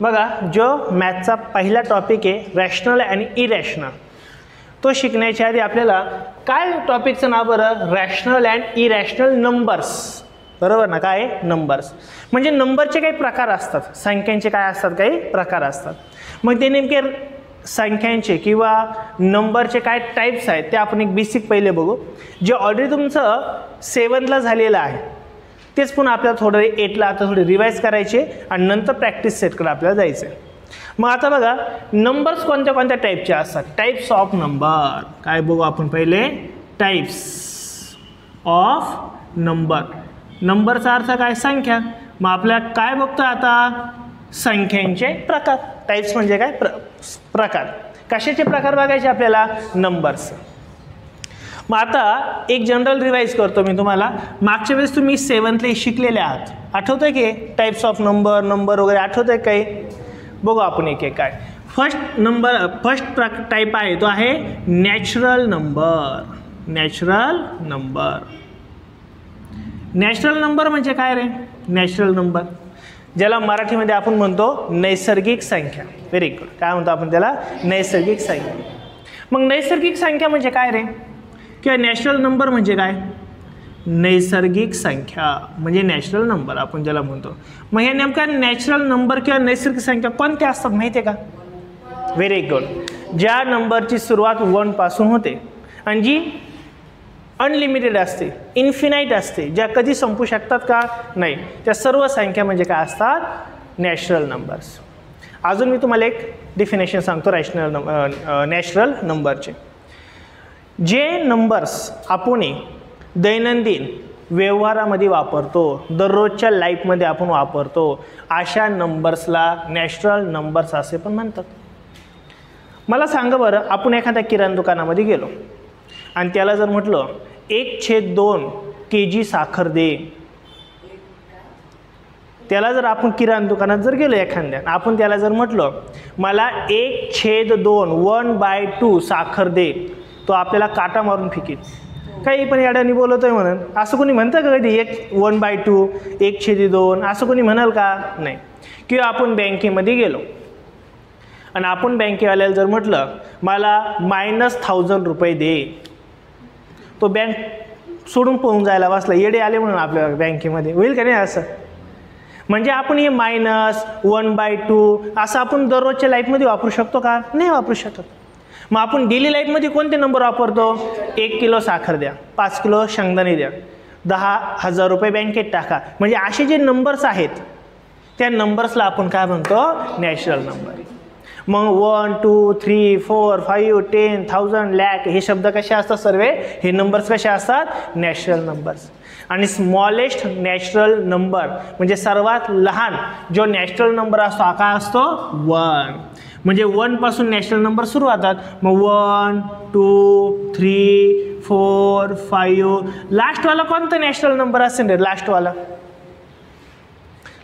बघा, जो मॅथचा पहिला टॉपिक आहे रॅशनल आणि इरॅशनल, तो शिकण्याच्या आधी आपल्याला काय टॉपिकचं नाव बरं, रॅशनल अँड इरॅशनल नंबर्स, बरोबर ना. काय नंबर्स म्हणजे नंबरचे काही प्रकार असतात, संख्यांचे काय असतात, काही प्रकार असतात. मग ते नेमके संख्यांचे किंवा नंबरचे काय टाईप्स आहेत ते आपण एक बेसिक पहिले बघू, जे ऑलरेडी तुमचं 7ला झालेलं आहे. तेच पुन्हा आपल्याला थोडं 8ला आता थोडी रिवाईज करायचे आणि नंतर प्रॅक्टिस सेटकडे आपल्याला जायचं आहे. मग आता बघा, नंबर्स कोणत्या कोणत्या टाईपचे असतात, टाईप्स ऑफ नंबर. काय बघू आपण पहिले, टाईप्स ऑफ नंबर. नंबरचा अर्थ काय, संख्या. मग आपल्याला काय बघतो आता, संख्यांचे प्रकार. टाईप्स म्हणजे काय, प्रकार. कशाचे प्रकार बघायचे आपल्याला, नंबर्स. मग आता एक जनरल रिवाईज करतो मी तुम्हाला. मागच्या वेळेस तुम्ही 7थले शिकलेले आहात, आठवतंय की टाईप्स ऑफ नंबर वगैरे आठवतंय काही. बघू आपण एक एक काय. फर्स्ट टाईप आहे तो आहे natural number. Natural number. Natural number म्हणजे काय रे, नॅचरल नंबर ज्याला मराठीमध्ये आपण म्हणतो नैसर्गिक संख्या. Very good. काय म्हणतो आपण त्याला, नैसर्गिक संख्या. मग नैसर्गिक संख्या म्हणजे काय रे, किंवा नॅचरल नंबर म्हणजे काय, नैसर्गिक संख्या म्हणजे नॅचरल नंबर आपण ज्याला म्हणतो. मग हे नेमका नॅचरल नंबर किंवा नैसर्गिक संख्या कोणत्या असतात माहिती आहे का. Very good. ज्या नंबरची सुरुवात 1 पासून होते आणि जी अनलिमिटेड असते, इन्फिनाईट असते, ज्या कधी संपू शकतात का नाही, त्या सर्व संख्या म्हणजे काय असतात, नॅचरल नंबर्स. अजून मी तुम्हाला एक डेफिनेशन सांगतो नॅचरल नंबरचे. जे नंबर्स आपण दैनंदिन व्यवहारामध्ये वापरतो, दररोजच्या लाईफमध्ये आपण वापरतो, अशा नंबर्सला नॅचरल नंबर्स असे पण म्हणतात. मला सांगा बरं, आपण एखाद्या किराणा दुकानामध्ये गेलो आणि त्याला जर म्हटलं 1/2 kg साखर दे, त्याला जर आपण किराणा दुकानात जर गेलो एखाद्या, आपण त्याला जर म्हटलं मला 1/2 1/2 साखर दे, तो आपल्याला काटा मारून फेकील. काही पण याड्याने बोलतोय म्हणून. असं कोणी म्हणतं का कधी 1/2 1/2 असं कोणी म्हणाल का, नाही. किंवा आपण बँकेमध्ये गेलो आणि आपण बँकेवाल्याला जर म्हटलं मला -1000 रुपये दे, तो बँक सोडून पळून जायला बसला, येडे आले म्हणून आपल्या बँकेमध्ये, होईल का नाही असं. म्हणजे आपण हे -1/2 असं आपण दररोजच्या लाईफमध्ये वापरू शकतो का, नाही वापरू शकत. मग आपण डेली लाईफमध्ये कोणते नंबर वापरतो, 1 किलो साखर द्या, 5 किलो शेंगदाणे द्या, 10,000 रुपये बँकेत टाका. म्हणजे असे जे नंबर्स आहेत त्या नंबर्सला आपण काय म्हणतो, नॅचरल नंबर. मग 1 2 3 4 5 10 1000 लाख हे शब्द कसे असतात, सर्व हे नंबर्स कसे असतात, नॅचरल नंबर्स. आणि स्मॉलेस्ट नॅचरल नंबर म्हणजे सर्वात लहान जो नॅचरल नंबर असतो हा काय असतो, 1. म्हणजे 1 पासून नॅचरल नंबर सुरू होतात. मग 1 2 3 4 5 लास्टवाला कोणता नॅचरल नंबर असेल रे,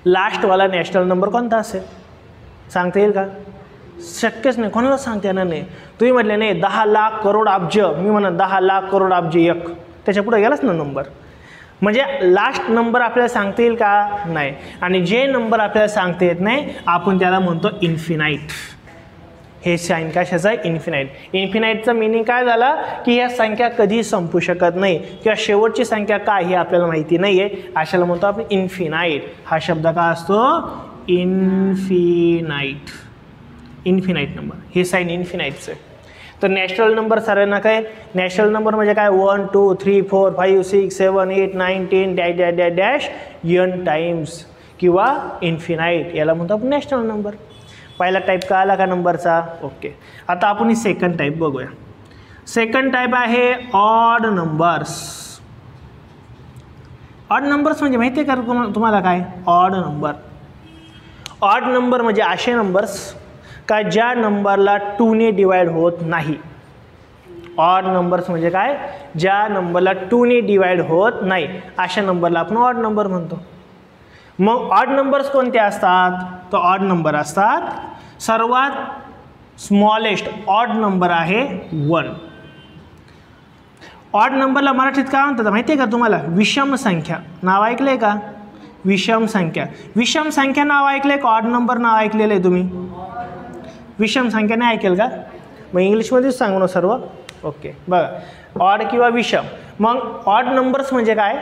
लास्टवाला नॅचरल नंबर कोणता असेल सांगता येईल का, शक्यच नाही, कोणाला सांगता येणार नाही. तुम्ही म्हटले नाही 10 लाख करोड अब्ज, मी म्हणा 10 लाख करोड अब्ज 1, त्याच्या पुढे गेलाच ना नंबर. म्हणजे लास्ट नंबर आपल्याला सांगता येईल का, नाही. आणि जे नंबर आपल्याला सांगता येत नाही आपण त्याला म्हणतो इन्फिनाईट. हे साइन कशाचं आहे, इन्फिनाईट. इन्फिनाईटचं मिनिंग काय झाला की या संख्या कधी संपू शकत नाही किंवा शेवटची संख्या काय हे आपल्याला माहिती नाही आहे, अशाला म्हणतो आपण इन्फिनाईट. हा शब्द काय असतो, इन्फिनाईट. इन्फिनाईट नंबर हे साइन इन्फिनाईटचं आहे. तर नॅचरल नंबर सर्वांना काय, नॅचरल नंबर म्हणजे काय, 1 2 3 4 5 6 7 8 9 10 dash dash dash dash n times किंवा इन्फिनाईट, याला म्हणतो आपण नॅचरल नंबर. पहिला टाईप का आला का नंबरचा, ओके. आता आपण ही सेकंड टाईप बघूया. सेकंड टाईप आहे ऑड नंबर्स. ऑड नंबर्स म्हणजे माहिती आहे का तुम्हाला काय, ऑड नंबर. ऑड नंबर म्हणजे असे नंबर्स का ज्या नंबरला 2 ने डिवाइड होत नाही. ऑड नंबर्स म्हणजे काय, ज्या नंबरला 2 ने डिवाइड होत नाही अशा नंबरला आपण ऑड नंबर म्हणतो. मग ऑड नंबर्स कोणते असतात, तर ऑड नंबर असतात, सर्वात स्मॉलेस्ट ऑड नंबर आहे 1. ऑड नंबरला मराठीत काय म्हणतात माहिती आहे का तुम्हाला, विषम संख्या. नाव ऐकलंय का, विषम संख्या. विषम संख्या नाव ऐकलंय का ऑड नंबर नाव ऐकलेलं आहे तुम्ही? विषम संख्या नाही ऐकेल का? मग इंग्लिशमध्येच सांगू ना सर्व. ओके बघा ऑड किंवा विषम. मग ऑड नंबर्स म्हणजे काय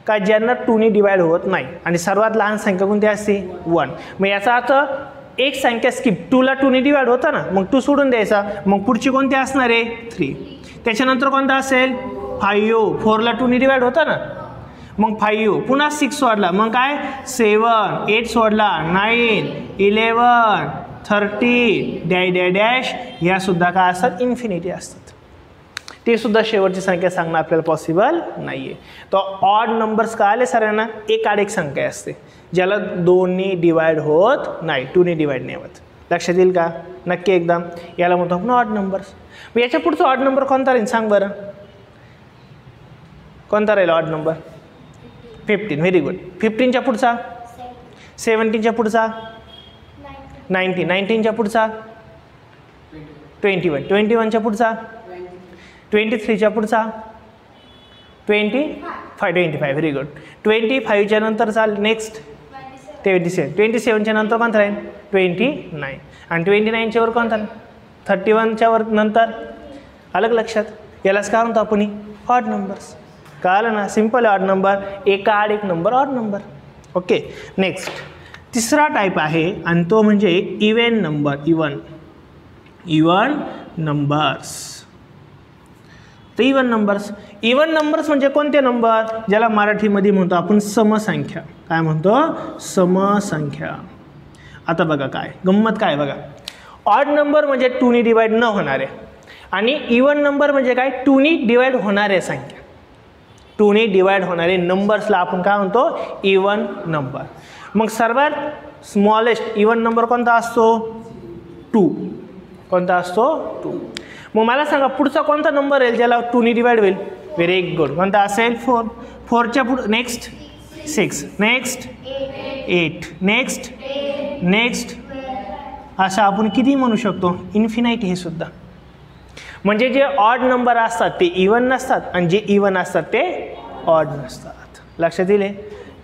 का ज्यांना 2ने डिवाइड होत नाही आणि सर्वात लहान संख्या कोणती असते 1. मग याचा अर्थ एक संख्या स्किप 2ला 2ने डिवाइड होता ना मग 2 सोडून द्यायचा. मग पुढची कोणती असणार आहे 3. त्याच्यानंतर कोणता असेल 5. 4ला 2ने डिवाइड होता ना मग 5. पुन्हा 6 सोडला मग काय 7. 8 सोडला 9. 11. 30 डॅश डॅश डॅश. ह्या सुद्धा काय असतात इन्फिनिटी असतात. ते सुद्धा शेवटची संख्या सांगणं आपल्याला पॉसिबल नाही आहे. तो ऑड नंबर्स काय आले सरांना एक आड एक संख्या असते ज्याला 2ने डिवाइड होत नाही 2ने डिवाइड नाही होत. लक्षात येईल का? नक्की एकदम. याला म्हणतो आपण ऑड नंबर्स. मग याच्या पुढचा ऑड नंबर कोणता राहील सांग बरं? कोणता राहील ऑड नंबर? 15. Very good. 15च्या पुढचा 17च्या पुढचा 19. 19च्या पुढचा 21. 21च्या पुढचा 23च्या पुढचा 25. Very good. 25च्या नंतर चाल नेक्स्ट 27. 27च्या नंतर कोणता राहील 29. आणि 29च्या वर कोणता 31च्या वर नंतर अलग. लक्षात. यालाच काय म्हणतो आपण ऑड नंबर्स. कळलं ना? Simple odd number. एका आड एक number odd number. Okay next तिसरा टाईप आहे आणि तो म्हणजे इवन नंबर. Even numbers. तर इवन नंबर्स. इवन नंबर्स म्हणजे कोणते नंबर ज्याला मराठीमध्ये म्हणतो आपण समसंख्या. काय म्हणतो? समसंख्या. आता बघा काय गंमत काय बघा. ऑड नंबर म्हणजे 2ने डिवाइड न होणारे आणि इवन नंबर म्हणजे काय 2ने डिवाइड होणारे संख्या. 2ने डिवाइड होणारे नंबर्सला आपण काय म्हणतो इवन नंबर. मग सर्वात स्मॉलेस्ट इवन नंबर कोणता असतो 2. कोणता असतो 2. मग मला सांगा पुढचा कोणता नंबर येईल ज्याला 2ने डिवाइड होईल? Very good. कोणता असेल 4. 4च्या पुढे नेक्स्ट 6. नेक्स्ट 8. नेक्स्ट नेक्स्ट असं आपण किती म्हणू शकतो इन्फिनाइटी. हे सुद्धा म्हणजे जे ऑड नंबर असतात ते इवन नसतात आणि जे इवन असतात ते ऑड नसतात. लक्षात येईल.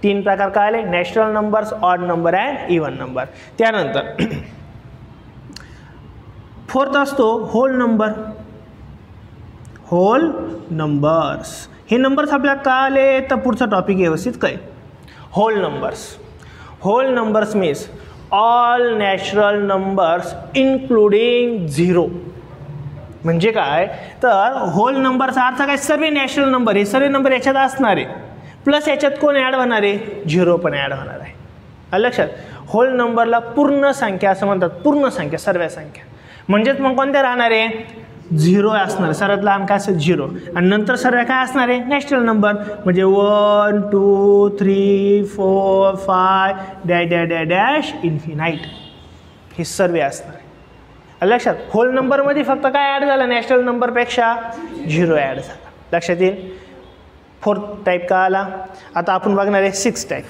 3 प्रकार काय आले? Natural numbers, odd number and even number. त्यानंतर 4th असतो होल नंबर. Whole numbers. हे नंबर्स आपल्याला कळले तर पुढचा टॉपिक व्यवस्थित काय. Whole numbers. Whole numbers means all natural numbers including 0. म्हणजे काय तर होल नंबरचा अर्थ काय सर्व नॅचरल नंबर. हे सर्व नंबर याच्यात असणार आहे प्लस याच्यात कोण ॲड होणार आहे 0 पण ॲड होणार आहे. लक्षात. होल नंबरला पूर्ण संख्या असं म्हणतात. पूर्ण संख्या सर्व संख्या म्हणजेच मग कोणत्या राहणार आहे 0 असणार. सर्वात लहान काय असेल 0 आणि नंतर सर्व काय असणार आहे नॅचरल नंबर म्हणजे 1 2 3 4 5 dash dash dash dash infinite. हे सर्व असणार आहे. लक्षात. होल नंबरमध्ये फक्त काय ॲड झालं नॅचरल नंबरपेक्षा 0 ॲड झाला. लक्षात येईल. 4th टाईप का आला. आता आपण बघणार आहे 6th type.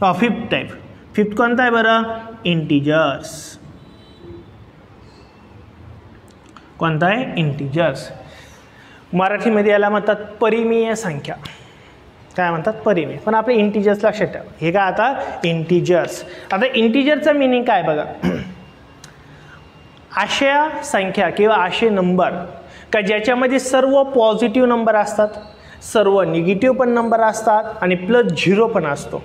5th type. 5th कोणता आहे बरं इंटिजर्स. कोणता आहे इंटिजर्स. मराठीमध्ये याला म्हणतात परिमेय संख्या. काय म्हणतात परिमेय. पण आपले इंटिजर्स लक्षात ठेवा. हे काय आता इंटिजर्स. आता इंटिजरचं मिनिंग काय बघा. अशा संख्या किंवा असे नंबर का ज्याच्यामध्ये सर्व पॉझिटिव्ह नंबर असतात, सर्व निगेटिव्ह पण नंबर असतात आणि प्लस 0 पण असतो.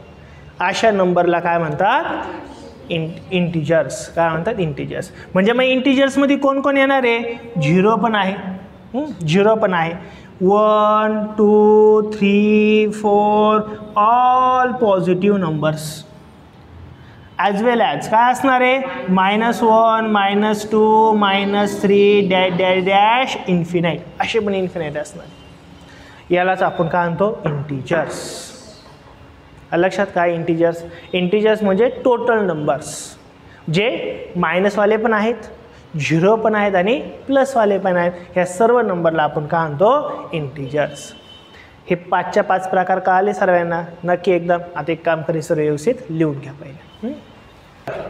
अशा नंबरला काय म्हणतात इंटिजर्स. काय म्हणतात इंटिजर्स. म्हणजे मग इंटिजर्समध्ये कोण कोण येणार आहे 0 पण आहे. 0 पण आहे. 1 2 3 4 ऑल पॉझिटिव्ह नंबर्स ॲज वेल ॲज काय असणार आहे -1 -2 -3 डॅश डॅश डॅश इन्फिनाइट. असे पण इन्फिनाइट असणार. यालाच आपण काय म्हणतो इंटिजर्स. लक्षात. काय इंटिजर्स. इंटिजर्स म्हणजे टोटल नंबर्स जे मायनसवाले पण आहेत 0 पण आहेत आणि प्लसवाले पण आहेत. ह्या सर्व नंबरला आपण काय म्हणतो इंटिजर्स. हे 5च्या 5 प्रकार कळाले सर्वांना नक्की एकदम. आता एक काम करी सर्व व्यवस्थित लिहून घ्या पहिले.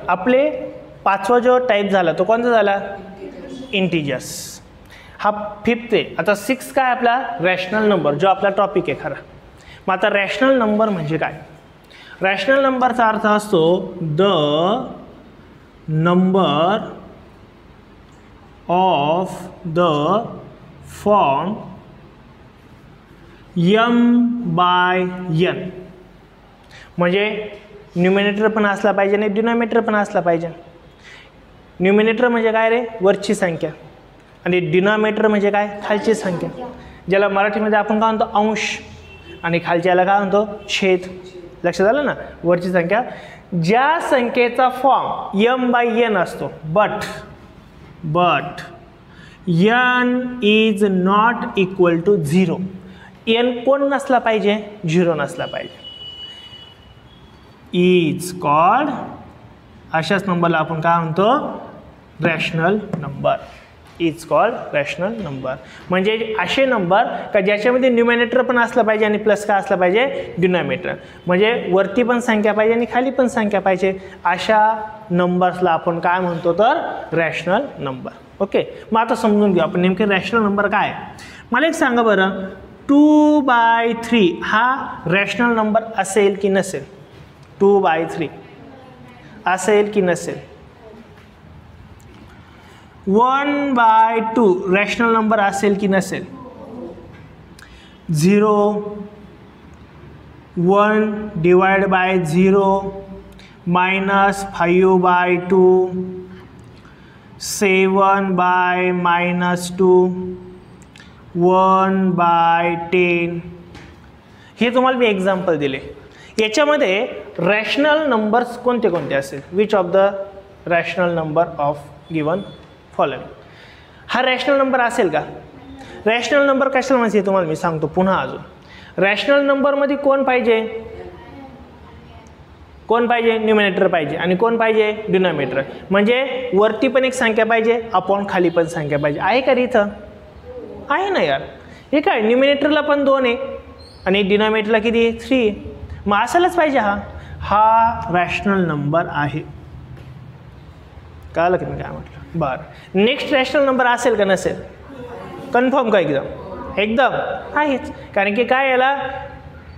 आपले 5वा जो टाईप झाला तो कोणता झाला इंटिजर्स. हा 5th आहे. आता 6th काय आपला रॅशनल नंबर जो आपला टॉपिक आहे खरा. मग आता रॅशनल नंबर म्हणजे काय. रॅशनल नंबरचा अर्थ असतो the number of the form m/n, म्हणजे न्यूमिनेटर पण असला पाहिजे आणि डिनॉमिनेटर पण असला पाहिजे. न्यूमिनेटर म्हणजे काय रे, वरची संख्या, आणि डिनॉमिनेटर म्हणजे काय, खालची संख्या, ज्याला मराठीमध्ये आपण काय म्हणतो अंश, आणि खालच्याला काय म्हणतो छेद. लक्षात आलं ना, वरची संख्या. ज्या संख्येचा फॉर्म m/n असतो, but n is not equal to 0. n कोण नसला पाहिजे, 0 नसला पाहिजे. इज कॉल्ड, अशाच नंबरला आपण काय म्हणतो, rational number. Is called rational number. म्हणजे असे नंबर का ज्याच्यामध्ये न्यूमिनेटर पण असलं पाहिजे आणि प्लस काय असलं पाहिजे, डिनॉमिनेटर. म्हणजे वरती पण संख्या पाहिजे आणि खाली पण संख्या पाहिजे. अशा नंबर्सला आपण काय म्हणतो तर रॅशनल नंबर. ओके, मग आता समजून घेऊ आपण नेमके रॅशनल नंबर काय. मला एक सांगा बरं, 2/3 हा रॅशनल नंबर असेल की नसेल? 2/3 असेल की नसेल? 1/2 रॅशनल नंबर असेल की नसेल? 0, 1 डिवाइड बाय 0, -5/2, 7/-2, 1/10. हे तुम्हाला मी एक्झाम्पल दिले. याच्यामध्ये रॅशनल नंबर्स कोणते कोणते असेल? Which of the rational number of given following. हा रॅशनल नंबर असेल का? रॅशनल नंबर कशाला म्हणजे तुम्हाला मी सांगतो पुन्हा अजून. रॅशनल नंबरमध्ये कोण पाहिजे? कोण पाहिजे? न्यूमिनेटर पाहिजे. आणि कोण पाहिजे? डिनॉमिनेटर. म्हणजे वरती पण एक संख्या पाहिजे, अपॉन खाली पण संख्या पाहिजे. आहे का रे इथं? आहे ना यार. हे काय, न्यूमिनेटरला पण 2 आहे आणि डिनॉमिनेटरला किती? 3. मग असायलाच पाहिजे. हा रॅशनल नंबर आहे. कळलं की मी काय म्हटलं? बरं, नेक्स्ट रॅशनल नंबर असेल का नसेल? कन्फर्म का? एकदम आहेच. कारण की काय, याला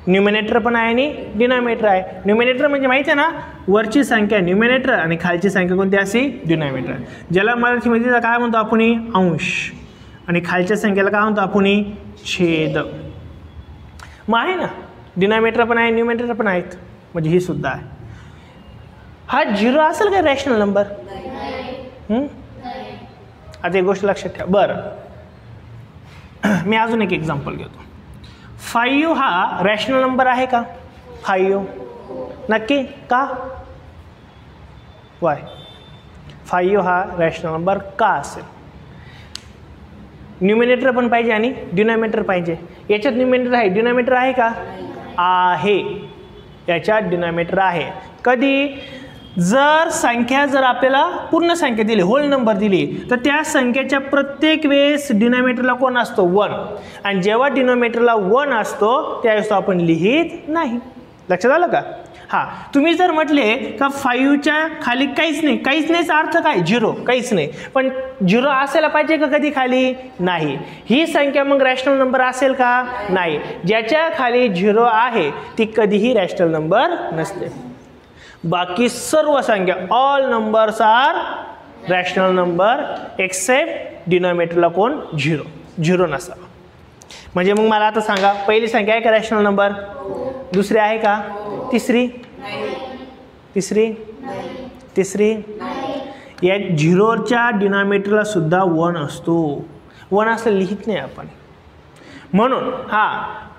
न्यूमिनेटर पण आहे आणि डिनॉमिनेटर आहे. न्यूमिनेटर म्हणजे माहिती आहे ना, वरची संख्या न्यूमिनेटर आणि खालची संख्या कोणती अशी? डिनॉमिनेटर. ज्याला मराठीमध्ये काय म्हणतो आपण? अंश. आणि खालच्या संख्येला काय म्हणतो आपण? छेद. मग आहे ना, डिनॉमिनेटर पण आहे, न्यूमिनेटर पण आहेत, म्हणजे ही सुद्धा आहे. हा 0 असेल का रॅशनल नंबर? आता एक गोष्ट लक्षात ठेवा. बरं, मी अजून एक एक्झाम्पल घेतो. 5 हा रॅशनल नंबर आहे का? 5 नक्की का? वाय? 5 हा रॅशनल नंबर का असेल? न्यूमिनेटर पण पाहिजे आणि डिनॉमिनेटर पाहिजे. याच्यात न्यूमिनेटर आहे, डिनॉमिनेटर आहे का? आहे. याच्यात डिनॉमिनेटर आहे. कधी? जर संख्या, जर आपल्याला पूर्ण संख्या दिली, होल नंबर दिली, तर त्या संख्येच्या प्रत्येक वेळेस डिनॉमिनेटरला कोण असतो? 1. आणि जेव्हा डिनॉमिनेटरला 1 असतो त्यावेळेस तो आपण लिहित नाही. लक्षात आलं का? हां, तुम्ही जर म्हटले का 5च्या खाली काहीच नाही, काहीच नाहीचा अर्थ काय? 0, काहीच नाही. पण 0 असायला पाहिजे का कधी खाली? नाही. ही संख्या मग रॅशनल नंबर असेल का? नाही. ज्याच्या खाली 0 आहे ती कधीही रॅशनल नंबर नसते. बाकी सर्व संख्या, all numbers are rational number except डिनॉमिनेटरला कोण? 0 नसावा. म्हणजे मग मला आता सांगा, पहिली संख्या आहे का रॅशनल नंबर? दुसरी आहे का? तिसरी? तिसरी? या 0च्या डिनॉमिनेटरला सुद्धा 1 असतो. 1 असं लिहित नाही आपण. म्हणून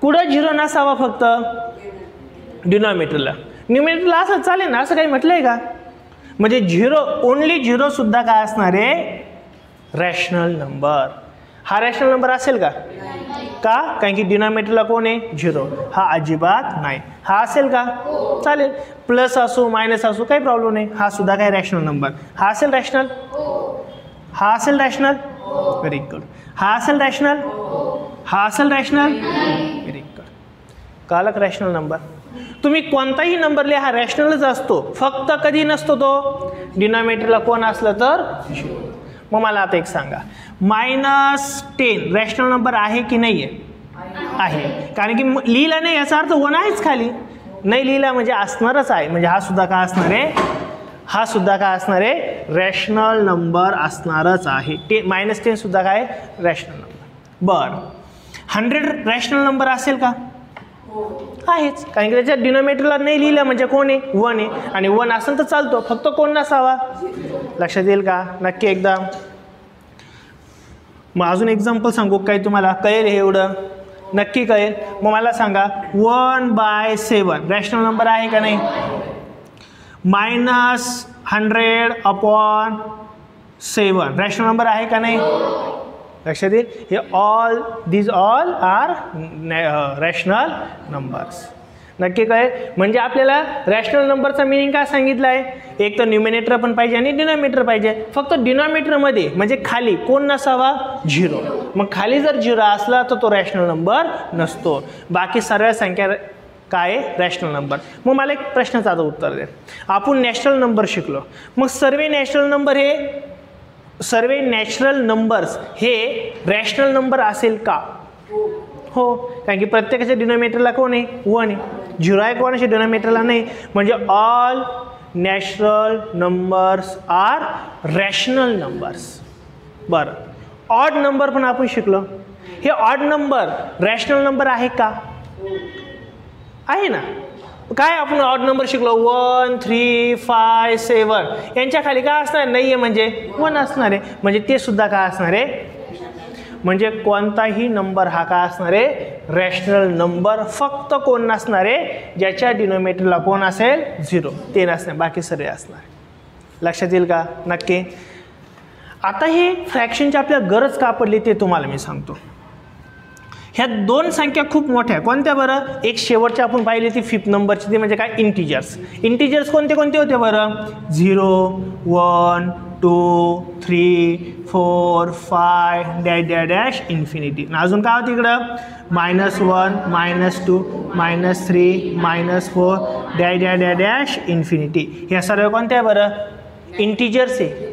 कुठं 0 नसावा? फक्त डिनॉमिनेटरला. न्यूमिनेटरला असं चालेल ना, असं काही म्हटलंय का? म्हणजे 0, ओनली 0 सुद्धा काय असणार आहे? Rational number. हा रॅशनल नंबर असेल का? का? कारण की डिनॉमिनेटरला कोण आहे? 0. हा अजिबात नाही. हा असेल का? चालेल. प्लस असो, मायनस असो, काही प्रॉब्लेम नाही. हा सुद्धा काय रॅशनल नंबर. हा असेल रॅशनल? हा असेल रॅशनल? Very good. हा असेल रॅशनल? हा असेल रॅशनल? Very good. कळलं का रॅशनल नंबर? तुम्ही कोणताही नंबर लिहा, हा रॅशनलच असतो. फक्त कधी नसतो तो? डिनॉमिनेटरला कोण असलं तर 0. मग मला आता एक सांगा, -10 रॅशनल नंबर आहे की नाही आहे? आहे. कारण की लिहिलं नाही याचा अर्थ 1 आहेच खाली. नाही लिहिला म्हणजे असणारच आहे, म्हणजे हा सुद्धा काय असणार आहे, हा सुद्धा काय असणार आहे, रॅशनल नंबर असणारच आहे. -10 सुद्धा काय रॅशनल नंबर. बरं 100 रॅशनल नंबर असेल का? आहेच, कारण की त्याच्या डिनोमिनेटरला नाही लिहिलं म्हणजे कोण आहे, 1 आहे, आणि 1 असेल तर चालतो, फक्त कोण नसावा. लक्षात येईल का? नक्की एकदा. मग अजून एक्झाम्पल सांगू काय, तुम्हाला कळेल हे एवढं नक्की कळेल. मग मला सांगा 1/7 रॅशनल नंबर आहे का नाही? -100/7 रॅशनल नंबर आहे का नाही? लक्षात येईल. हे these all are rational numbers. नक्की कळेल. म्हणजे आपल्याला रॅशनल नंबरचा मिनिंग काय सांगितलं आहे, एक तर न्यूमिनेटर पण पाहिजे आणि डिनॉमिनेटर पाहिजे. फक्त डिनॉमिनेटरमध्ये म्हणजे खाली कोण नसावा, 0. मग खाली जर 0 असला तर तो रॅशनल नंबर नसतो. बाकी सर्व संख्या काय रॅशनल नंबर. मग मला एक प्रश्नाचं आता उत्तर द्या. आपण नॅचरल नंबर शिकलो, मग सर्व नॅचरल नंबर्स हे रॅशनल नंबर असेल का? हो, कारण की प्रत्येकाच्या डिनॉमिनेटरला कोण आहे, 1 आहे. 0 आहे कोणाच्या डिनॉमिनेटरला नाही. म्हणजे all natural numbers are rational numbers. बरं ऑड नंबर पण आपण शिकलो. हे ऑड नंबर रॅशनल नंबर आहे का? आहे ना. काय आपण ऑड नंबर शिकलो, 1, 3, 5, 7 यांच्या खाली काय असणार नाही आहे, म्हणजे 1 असणार आहे. म्हणजे ते सुद्धा काय असणार आहे, म्हणजे कोणताही नंबर हा काय असणार आहे, रॅशनल नंबर. फक्त कोण नसणार आहे, ज्याच्या डिनोमिनेटरला कोण असेल, 0, ते नसणार, बाकी सर्व असणार. लक्षात येईल का? नक्की. आता हे फ्रॅक्शनची आपल्याला गरज का पडली ते तुम्हाला मी सांगतो. ह्या 2 संख्या खूप मोठ्या, कोणत्या बरं? एक शेवटच्या आपण पाहिली ती 5th नंबरची, ती म्हणजे काय, इंटिजर्स. इंटिजर्स कोणते कोणते होते बरं? 0, 1, 2, 3, 4, 5 डॅश डॅश डॅश इन्फिनिटी. अजून काय होतं इकडं? -1, -2, -3, -4 dash dash dash dash infinity. ह्या सर्व कोणत्या बरं? इंटिजर्स आहे,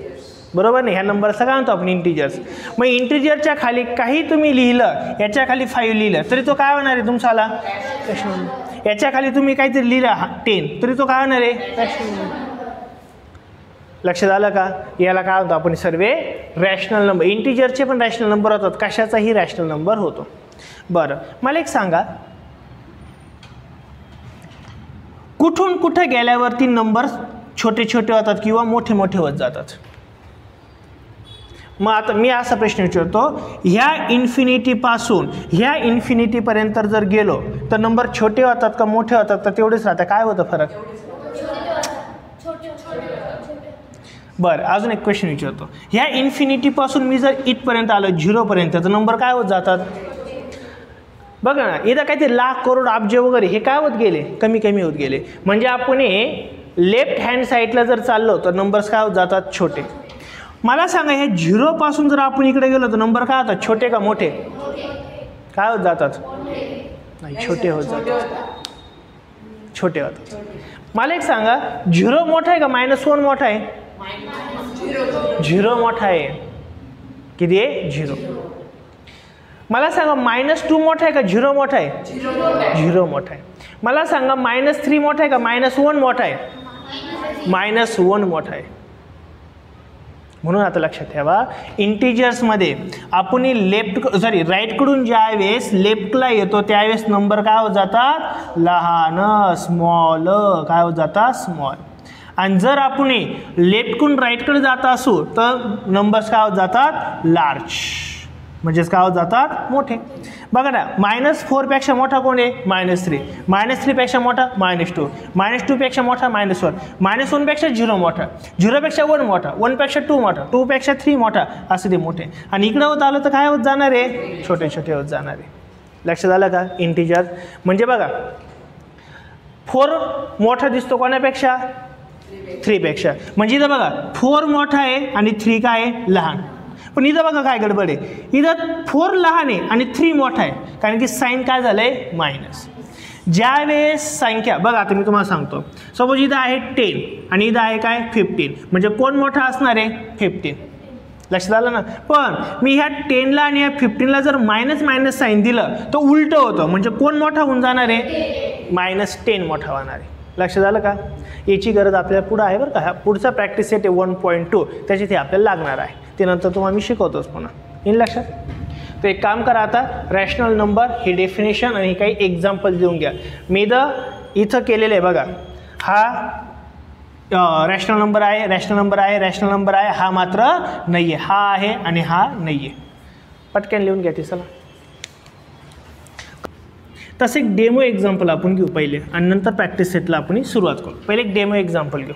बरोबर नाही. ह्या नंबरचा काय म्हणतो आपण? इंटिजर्स. मग इंटिजरच्या खाली काही तुम्ही लिहिलं, याच्या खाली 5 लिहिलं तरी तो काय होणार आहे तुमचा? याच्या खाली तुम्ही काहीतरी लिहिलं 10 तरी तो काय होणार आहे? लक्षात आलं का? याला काय होतं आपण सर्व रॅशनल नंबर. इंटिजरचे पण रॅशनल नंबर होतात, कशाचाही रॅशनल नंबर होतो. बरं मला एक सांगा, कुठून कुठे गेल्यावरती नंबर छोटे छोटे होतात किंवा मोठे मोठे होत जातात? मग आता मी असा प्रश्न विचारतो, ह्या इन्फिनिटीपासून ह्या इन्फिनिटीपर्यंत जर गेलो तर नंबर छोटे होतात का मोठे होतात? तर तेवढेच राहतात. काय होतं फरक? बरं अजून एक क्वेश्चन विचारतो, ह्या इन्फिनिटीपासून मी जर इथपर्यंत आलो 0 पर्यंत तर नंबर काय होत जातात? बघा ना, इथं काहीतरी लाख करोड अब्ज वगैरे हे काय होत गेले? कमी कमी होत गेले. म्हणजे आपण लेफ्ट हँड साईडला जर चाललो तर नंबर्स काय होत जातात? छोटे. मला सांगा, ह्या 0 पासून जर आपण इकडे गेलो तर नंबर काय होतात? छोटे का मोठे? काय होत जातात? नाही, छोटे होत जातात. छोटे होतात. मला एक सांगा, 0 मोठा आहे का -1 मोठा आहे? 0 मोठा आहे. किती आहे? 0. मला सांगा, -2 मोठा आहे का 0 मोठा आहे? 0 मोठा आहे. मला सांगा, -3 मोठा आहे का -1 मोठा आहे? -1 मोठा आहे. म्हणून आता लक्षात ठेवा, इंटिजर्समध्ये आपण राईटकडून ज्यावेळेस लेफ्टला येतो त्यावेळेस नंबर काय होत जातात? लहान, स्मॉल. काय होत जातात? स्मॉल. आणि जर आपण लेफ्टकडून राईटकडे जात असू तर नंबर्स काय होत जातात? लार्ज. म्हणजेच काय होत जातात? मोठे. बघा ना, -4 पेक्षा मोठा कोण आहे? -3. -3 पेक्षा मोठा? -2. -2 पेक्षा मोठा? -1. -1 पेक्षा 0 मोठा. 0 पेक्षा 1 मोठा. 1 पेक्षा 2 मोठा. 2 पेक्षा 3 मोठा. असं ते मोठे. आणि इकडे होत आलं तर काय होत जाणार आहे? छोटे छोटे होत जाणार आहे. लक्षात आलं का? इंटिजर म्हणजे बघा, 4 मोठा दिसतो कोणापेक्षा? 3 पेक्षा. म्हणजे इथं बघा 4 मोठा आहे आणि 3 काय आहे? लहान. पण इथं बघा काय गडबड आहे, इथं 4 लहान आहे आणि 3 मोठा आहे, कारण की साईन काय झालंय? मायनस. ज्यावेळेस संख्या बघा, आता मी तुम्हाला सांगतो, सपोज इथं आहे 10 आणि इथं आहे काय? 15. म्हणजे कोण मोठा असणार आहे? 15. लक्षात आलं ना? पण मी ह्या 10ला आणि ह्या 15ला जर मायनस साईन दिलं तर उलटं होतं. म्हणजे कोण मोठा होऊन जाणार आहे? -10 मोठा होणार आहे. लक्षात झालं का? याची गरज आपल्याला पुढं आहे बरं का. हा पुढचा प्रॅक्टिस सेट आहे 1.2, त्याच्यात हे आपल्याला लागणार आहे. ते नंतर तुम्हाला मी शिकवतोच पुन्हा. येईल लक्षात? तर एक काम करा, आता रॅशनल नंबर ही डेफिनेशन आणि काही एक्झाम्पल देऊन घ्या. मी इथं केलेलं आहे बघा. हा रॅशनल नंबर आहे, रॅशनल नंबर आहे, रॅशनल नंबर आहे. हा मात्र नाही आहे. हा आहे आणि हा नाही आहे. पटकन लिहून घ्या ते. चला तसं एक डेमो एक्झाम्पल आपण घेऊ पहिले आणि नंतर प्रॅक्टिस सेटला आपण सुरुवात करू. पहिले एक डेमो एक्झाम्पल घेऊ.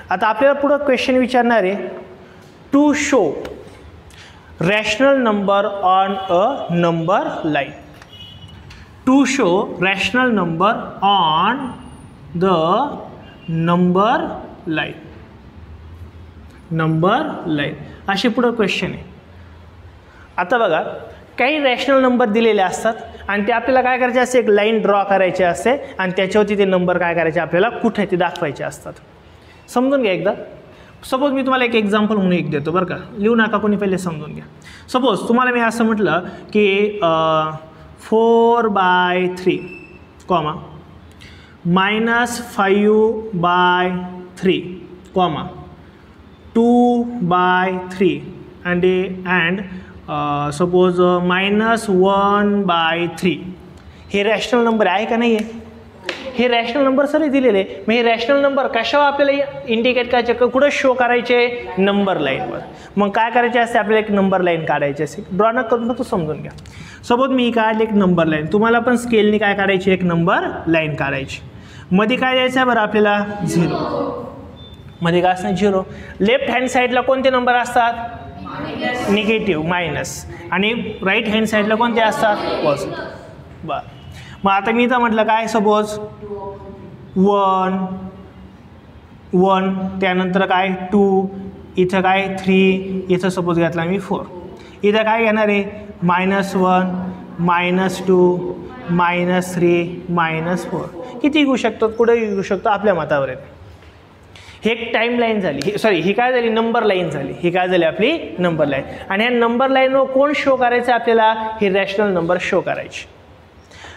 आता आपल्याला पुढं क्वेश्चन विचारणार आहे, to show rational number on a number line. To show rational number on the number line. Number line असे पुढं क्वेश्चन आहे. आता बघा, काही रॅशनल नंबर दिलेले असतात आणि ते आपल्याला काय करायचे असते, एक लाईन ड्रॉ करायची असते आणि त्याच्यावरती ते नंबर काय करायचे आपल्याला कुठे ते दाखवायचे असतात. समजून घ्या एकदा. सपोज मी तुम्हाला एक एक्झाम्पल म्हणून एक देतो बरं का, लिहू नका कोणी, पहिले समजून घ्या. सपोज तुम्हाला मी असं म्हटलं की 4/3 कॉमा -5/3 कॉमा 2/3 अँड सपोज -1/3. हे रॅशनल नंबर आहे का नाही आहे? हे रॅशनल नंबर सर दिलेले. मग हे रॅशनल नंबर कशावर आपल्याला इंडिकेट करायचे, कुठं शो करायचे? नंबर लाईनवर. मग काय करायचे असते आपल्याला, एक नंबर लाईन काढायची असते. ड्रॉ न करून फक्त समजून घ्या. सपोज मी काढले एक नंबर लाईन, तुम्हाला पण स्केलनी काय काढायची, एक नंबर लाईन काढायची. मध्ये काय द्यायचं आहे बरं आपल्याला? 0. मध्ये काय असणार? 0. लेफ्ट हँड साईडला कोणते नंबर असतात? Negative, minus. आणि राईट हँड साईडला कोणते असतात? पॉझिटिव्ह. बरं, मग आता मी तर म्हटलं काय, सपोज 1, त्यानंतर काय 2, इथं काय 3, इथं सपोज घेतला मी 4. इथं काय घेणार आहे? -1, -2, -3, -4. किती घेऊ शकतो, कुठे घेऊ शकतो, आपल्या मतावर आहे. हे एक टाईम लाईन झाली, सॉरी ही काय झाली, नंबर लाईन झाली. ही काय झाली आपली नंबर लाईन. आणि ह्या नंबर लाईनवर कोण शो करायचं आपल्याला? हे रॅशनल नंबर शो करायचे.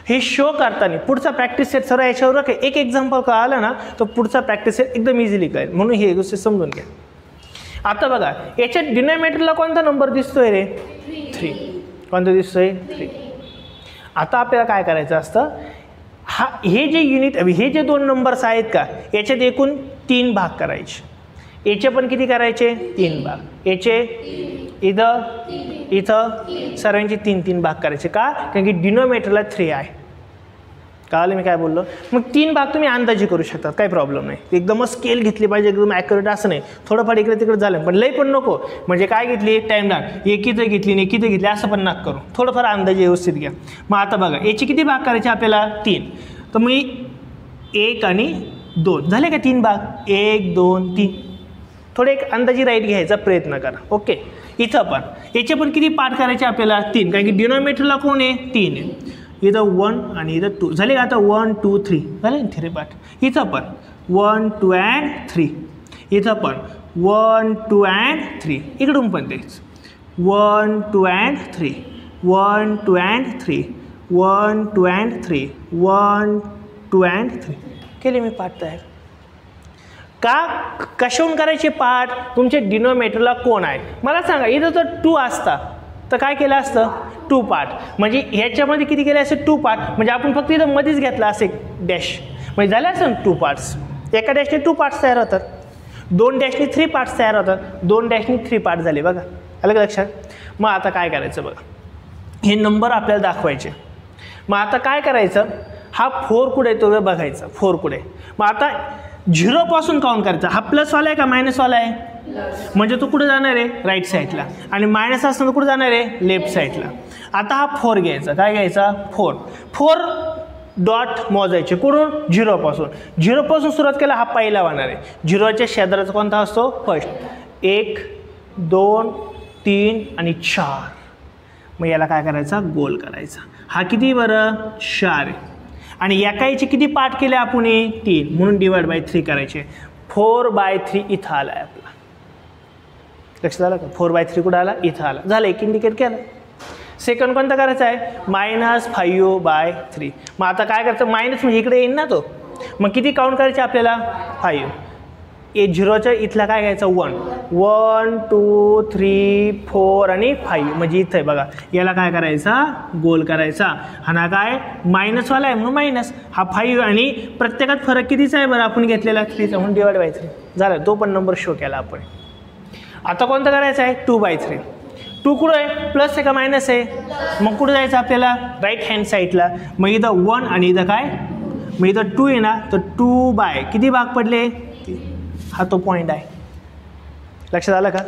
हे शो करताना पुढचा प्रॅक्टिस सेट सर्व याच्यावर एक एक्झाम्पल कळालं ना, तर पुढचा प्रॅक्टिस सेट एकदम इझिली कळेल. म्हणून हे गोष्ट समजून घ्या. आता बघा, याच्यात डिनॉमिनेटरला कोणता नंबर दिसतोय रे? 3. कोणता दिसतोय? 3. आता आपल्याला काय करायचं असतं, हे जे युनिट, हे जे 2 नंबर्स आहेत का, याच्यात एकूण 3 भाग करायचे. याचे पण किती करायचे? 3 भाग. याचे इथं सर्वांचे 3 भाग करायचे. का? कारण की डिनोमिनेटरला 3 आहे. कळालं मी काय बोललो? मग 3 भाग तुम्ही अंदाजे करू शकतात, काही प्रॉब्लेम नाही. एकदमच स्केल घेतली पाहिजे, एकदम ॲक्युरेट असं नाही. थोडंफार इकडे तिकडे झालं, पण लई पण नको. म्हणजे काय घेतली, टाईम लाग एकीचं घेतली आणि एकीचं घेतली असं पण नका करू. थोडंफार अंदाजे व्यवस्थित घ्या. मग आता बघा, याचे किती भाग करायचे आपल्याला? 3. तर मग 1 आणि 2 झाले का 3 भाग? 1, 2, 3. थोडे एक अंदाजी राईट घ्यायचा प्रयत्न करा. ओके. इथं पण याचे पण किती पार्ट करायचे आपल्याला? 3. कारण की डिनॉमिनेटरला कोण आहे? 3 आहे. इथं 1 आणि इथं 2 झाले का? आता 1, 2, 3 झाले ना 3 पार्ट. इथं पण 1, 2 and 3. इथं पण 1, 2 and 3. इकडून पण तेच 1, 2 and 3, 1, 2 and 3, 1, 2 and 3, 1, 2 and 3. केले मी पार्ट तयार. का? कशाहून करायचे पार्ट? तुमचे डिनोमिनेटरला कोण आहे मला सांगा. इथं जर 2 असता तर काय केलं असतं? 2 पार्ट. म्हणजे ह्याच्यामध्ये किती केले असे? 2 पार्ट. म्हणजे आपण फक्त इथं मध्येच घेतला असे डॅश, म्हणजे झाले असं 2 पार्ट्स. एका डॅशने 2 पार्ट्स तयार होतात, 2 डॅशने 3 पार्ट्स तयार होतात, 2 डॅशने 3 पार्ट झाले. बघा आलं का लक्षात? मग आता काय करायचं बघा, हे नंबर आपल्याला दाखवायचे. मग आता काय करायचं, हा 4 कुठे तो बघायचा, 4 कुठे. मग आता 0 पासून काउंट करायचा. हा प्लसवाला आहे का मायनसवाला आहे? म्हणजे तो कुठे जाणार आहे? राईट साईडला. आणि मायनस असताना कुठे जाणार आहे? लेफ्ट साईडला. आता हा 4 घ्यायचा. काय घ्यायचा? 4 डॉट मोजायचे. कुठून? 0 पासून. 0 पासून सुरुवात केला, हा पहिला होणार आहे. 0च्या शेजाराचा कोणता असतो? फर्स्ट. 1, 2, 3 आणि 4. मग याला काय करायचा? गोल करायचा. हा किती बरं? 4 आहे. आणि एकाचे किती पार्ट केले आपण? 3. म्हणून /3 करायचे. 4/3 इथं आला आहे आपला. लक्षात आलं का? 4/3 कुठं आला? इथं आला. झालं, एक इंडिकेट केलं. सेकंड कोणता करायचा आहे -5/3. मग आता काय करायचं मायनस म्हणजे इकडे येईल ना तो, मग किती काउंट करायचे आपल्याला 5. 0च्या इथला काय घ्यायचा 1 1 2 3 4 आणि 5 म्हणजे इथं आहे बघा, याला काय करायचा गोल करायचा. हा ना काय मायनसवाला आहे म्हणून मायनस, हा 5 आणि प्रत्येकात फरक कितीचा आहे बरं आपण घेतलेला 3चा म्हणून डिवाइड बाय 3 झालं. तो पण नंबर शो केला आपण. आता कोणता करायचा आहे 2/3. 2 कुठं आहे प्लस आहे का मायनस आहे, मग कुठं जायचं आपल्याला राईट हँड साईडला. मग इथं 1 आणि इथं काय, मग इथं 2 आहे ना, तर 2 किती भाग पडले, हा तो पॉईंट आहे. लक्षात आलं का.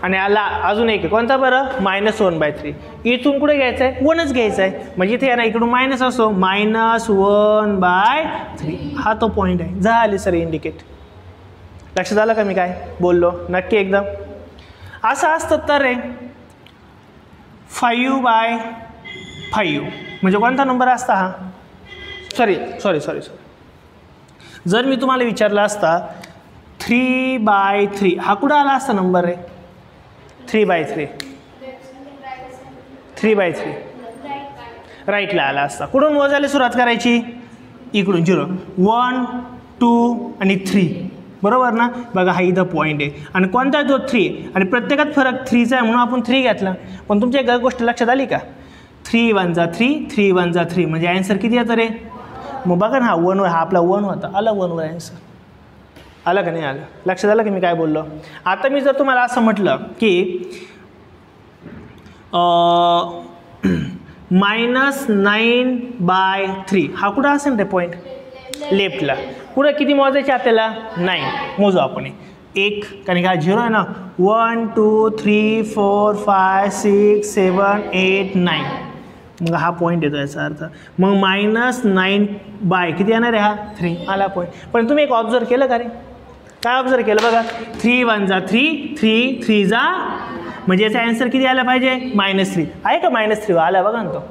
आणि आला अजून एक कोणता बरं -1/3. इथून कुठे घ्यायचं आहे 1च घ्यायचं आहे, म्हणजे इथे ना इकडून मायनस असो -1/3 हा तो पॉईंट आहे. झाले सर इंडिकेट. लक्षात आलं का मी काय बोललो नक्की एकदम. असं असतं तर रे 5/5 म्हणजे कोणता नंबर असता हा, सॉरी जर मी तुम्हाला विचारलं असता 3/3 हा कुठं आला असता नंबर रे 3/3 राईटला आला असता. कुठून मोजायला सुरुवात करायची इकडून 0 1 2 आणि 3 बरोबर ना. बघा हा इथं पॉईंट आहे आणि कोणता आहे तो 3 आणि प्रत्येकात फरक 3चा आहे म्हणून आपण 3 घेतला. पण तुमच्या एक गोष्ट लक्षात आली का 3 × 1 = 3 3 × 1 = 3 म्हणजे ॲन्सर किती येतं रे. मग बघा ना हा 1 हा आपला 1 होता, आला 1वर ॲन्सर. आलं का नाही आलं, लक्षात आलं की मी काय बोललो. आता मी जर तुम्हाला असं म्हटलं की -9/3 हा कुठं असेल रे पॉईंट लेफ्टला. कुठं किती मोजायचे आपल्याला 9 मोजू आपण. 1 कारण का 0 आहे ना 1 2 3 4 5 6 7 8 9 मग हा पॉईंट येतो याचा अर्थ. मग -9 किती येणार आहे हा 3 आला पॉईंट. पण तुम्ही एक ऑब्झर्व केलं का रे, काय ऑब्झर्व केलं बघा 3 × 1 = 3 3 3 = म्हणजे याचा ॲन्सर किती आला पाहिजे -3 आहे का -3 आला बघा ना तो.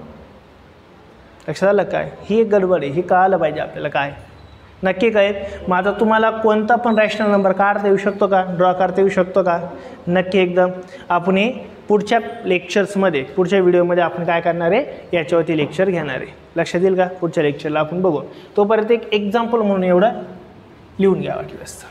लक्षात आलं काय, ही एक गडबड आहे, ही कळालं पाहिजे आपल्याला काय नक्की काय. मग आता तुम्हाला कोणता पण रॅशनल नंबर काढता येऊ शकतो का, ड्रॉ करता येऊ शकतो का नक्की एकदम. आपण हे पुढच्या लेक्चर्समध्ये पुढच्या व्हिडिओमध्ये आपण काय करणार आहे याच्यावरती लेक्चर घेणार आहे. लक्षात येईल का पुढच्या लेक्चरला आपण बघू. तोपर्यंत एक एक्झाम्पल म्हणून एवढं लिहून घ्या वाटलं असतं.